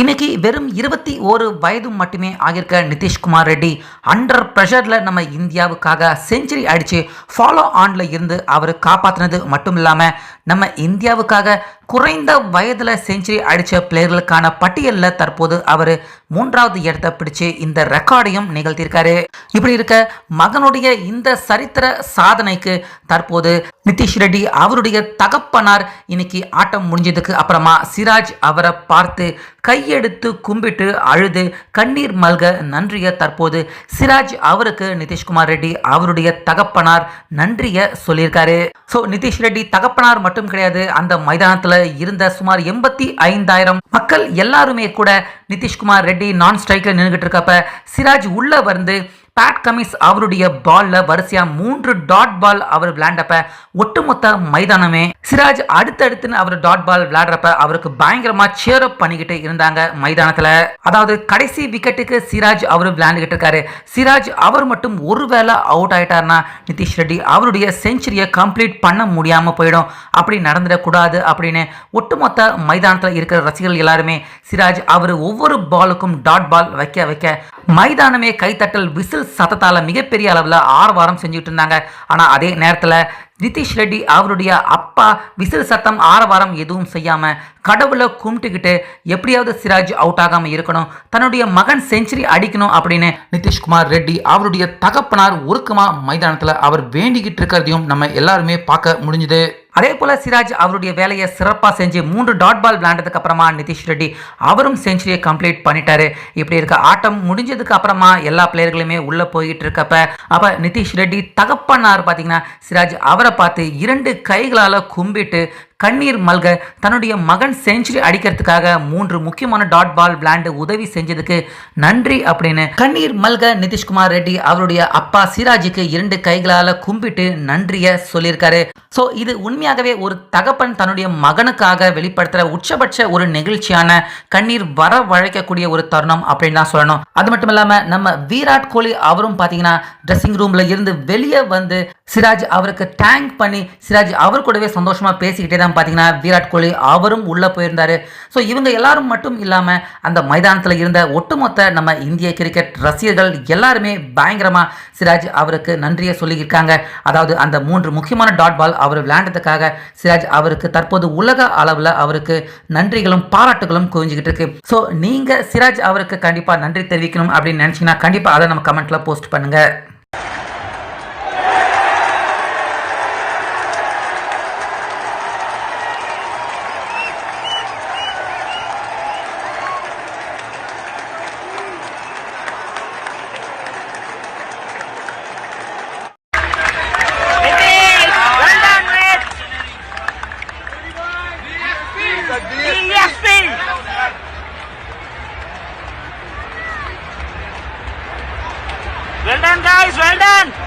இன்னைக்கு வெறும் 21 வயது மட்டுமே ஆகியிருக்க நிதிஷ்குமார் ரெட்டி அண்டர் ப்ரெஷரில் நம்ம இந்தியாவுக்காக செஞ்சுரி அடித்து ஃபாலோ ஆனில் இருந்து அவர் காப்பாற்றினது மட்டும் இல்லாமல் நம்ம இந்தியாவுக்காக குறைந்த வயதில் செஞ்சுரி அடித்த பிளேயர்களுக்கான பட்டியலில் தற்போது அவர் 3வது இடத்தை பிடிச்சு இந்த ரெக்கார்டையும் நிகழ்த்தியிருக்காரு. இப்படி இருக்க மகனுடைய இந்த சரித்திர சாதனைக்கு தற்போது நிதிஷ் ரெட்டி அவருடைய தகப்பனார் இன்னைக்கு ஆட்டம் முடிஞ்சதுக்கு அப்புறமா சிராஜ் அவரை பார்த்து கையெடுத்து கும்பிட்டு அழுது கண்ணீர் மல்க நன்றியை தற்போது சிராஜ் அவருக்கு நிதிஷ்குமார் ரெட்டி அவருடைய தகப்பனார் நன்றியை சொல்லியிருக்காரு. ஸோ நிதிஷ் ரெட்டி தகப்பனார் மட்டும் கிடையாது, அந்த மைதானத்தில் இருந்த சுமார் 85,000 மக்கள் எல்லாருமே கூட நிதிஷ்குமார் ரெட்டி நான் ஸ்ட்ரைக்கில் நின்றுகிட்டு இருக்கப்ப சிராஜ் உள்ள வந்து பேட் கமின்ஸ் அவருடைய பால்ல வரிசையா 3 டாட் பால் அவர் விளையாண்டப்ப ஒட்டுமொத்த மைதானமே சிராஜ் அடுத்தடுத்துன்னு அவர் டாட் பால் விளையாடுறப்ப அவருக்கு பயங்கரமா சேர் அப் பண்ணிக்கிட்டு இருந்தாங்க மைதானத்துல. அதாவது கடைசி விக்கெட்டுக்கு சிராஜ் அவர் விளையாண்டுகிட்டு இருக்காரு. சிராஜ் அவர் மட்டும் ஒருவேளை அவுட் ஆயிட்டார்னா நிதிஷ் ரெட்டி அவருடைய செஞ்சுரியை கம்ப்ளீட் பண்ண முடியாம போயிடும், அப்படி நடந்துடக்கூடாது அப்படின்னு ஒட்டுமொத்த மைதானத்தில் இருக்கிற ரசிகர்கள் எல்லாருமே சிராஜ் அவர் ஒவ்வொரு பாலுக்கும் டாட் பால் வைக்க வைக்க மைதானமே கைத்தட்டல் விசில் சத்தத்தால மிகப்பெரிய அளவில் ஆரவாரம் செஞ்சுட்டு இருந்தாங்க. ஆனால் அதே நேரத்தில் நிதிஷ் ரெட்டி அவருடைய அப்பா விசில் சத்தம் ஆரவாரம் எதுவும் செய்யாம கடவுளை கும்பிட்டுக்கிட்டு எப்படியாவது சிராஜ் அவுட் ஆகாம இருக்கணும், தன்னுடைய மகன் செஞ்சுரி அடிக்கணும் அப்படின்னு நிதிஷ்குமார் ரெட்டி அவருடைய தகப்பனார் ஒருக்கமா மைதானத்தில் அவர் வேண்டிக்கிட்டு இருக்கிறதையும் நம்ம எல்லாருமே பார்க்க முடிஞ்சுது. அதே போல சிராஜ் அவருடைய வேலையை சிறப்பாக செஞ்சு 3 டாட் பால் விளையாண்டதுக்கு அப்புறமா நிதிஷ் ரெட்டி அவரும் செஞ்சுரியை கம்ப்ளீட் பண்ணிட்டாரு. இப்படி இருக்க ஆட்டம் முடிஞ்சதுக்கு அப்புறமா எல்லா பிளேயர்களுமே உள்ள போயிட்டு இருக்கப்ப அப்ப நிதிஷ் ரெட்டி தகப்பனார் பார்த்தீங்கன்னா சிராஜ் அவரை பார்த்து 2 கைகளால் கும்பிட்டு கண்ணீர் மல்க தன்னுடைய மகன் செஞ்சுரி அடிக்கிறதுக்காக 3 முக்கியமான டாட் பால் விளையாண்டு உதவி செஞ்சதுக்கு நன்றி அப்படின்னு கண்ணீர் மல்க நிதிஷ்குமார் ரெட்டி அவருடைய அப்பா சிராஜுக்கு 2 கைகளால் கும்பிட்டு நன்றியை சொல்லியிருக்காரு. ஸோ இது உண்மையாகவே ஒரு தகப்பன் தன்னுடைய மகனுக்காக வெளிப்படுத்துகிற உச்சபட்ச ஒரு நெகிழ்ச்சியான கண்ணீர் வரவழைக்கக்கூடிய ஒரு தருணம் அப்படின்னு தான் சொல்லணும். அது மட்டும் இல்லாமல் நம்ம விராட் கோலி அவரும் பார்த்தீங்கன்னா ட்ரெஸ்ஸிங் ரூமில் இருந்து வெளியே வந்து சிராஜ் அவருக்கு டேங்க் பண்ணி சிராஜ் அவர் கூடவே சந்தோஷமாக பேசிக்கிட்டே தான் பார்த்தீங்கன்னா விராட் கோலி அவரும் உள்ளே போயிருந்தார். ஸோ இவங்க எல்லாரும் மட்டும் இல்லாமல் அந்த மைதானத்தில் இருந்த ஒட்டுமொத்த நம்ம இந்திய கிரிக்கெட் ரசிகர்கள் எல்லாருமே பயங்கரமாக சிராஜ் அவருக்கு நன்றியை சொல்லியிருக்காங்க. அதாவது அந்த 3 முக்கியமான டாட் பால் அவர் விளையாண்டதுக்காக சிராஜ் அவருக்கு தற்போது உலக அளவில் அவருக்கு நன்றிகளும் பாராட்டுகளும் குவிஞ்சிக்கிட்டு இருக்கு. ஸோ நீங்கள் சிராஜ் அவருக்கு கண்டிப்பாக நன்றி தெரிவிக்கணும் அப்படின்னு நினச்சிங்கன்னா கண்டிப்பாக அதை நம்ம கமெண்ட்டில் போஸ்ட் பண்ணுங்கள். Well done, guys, well done.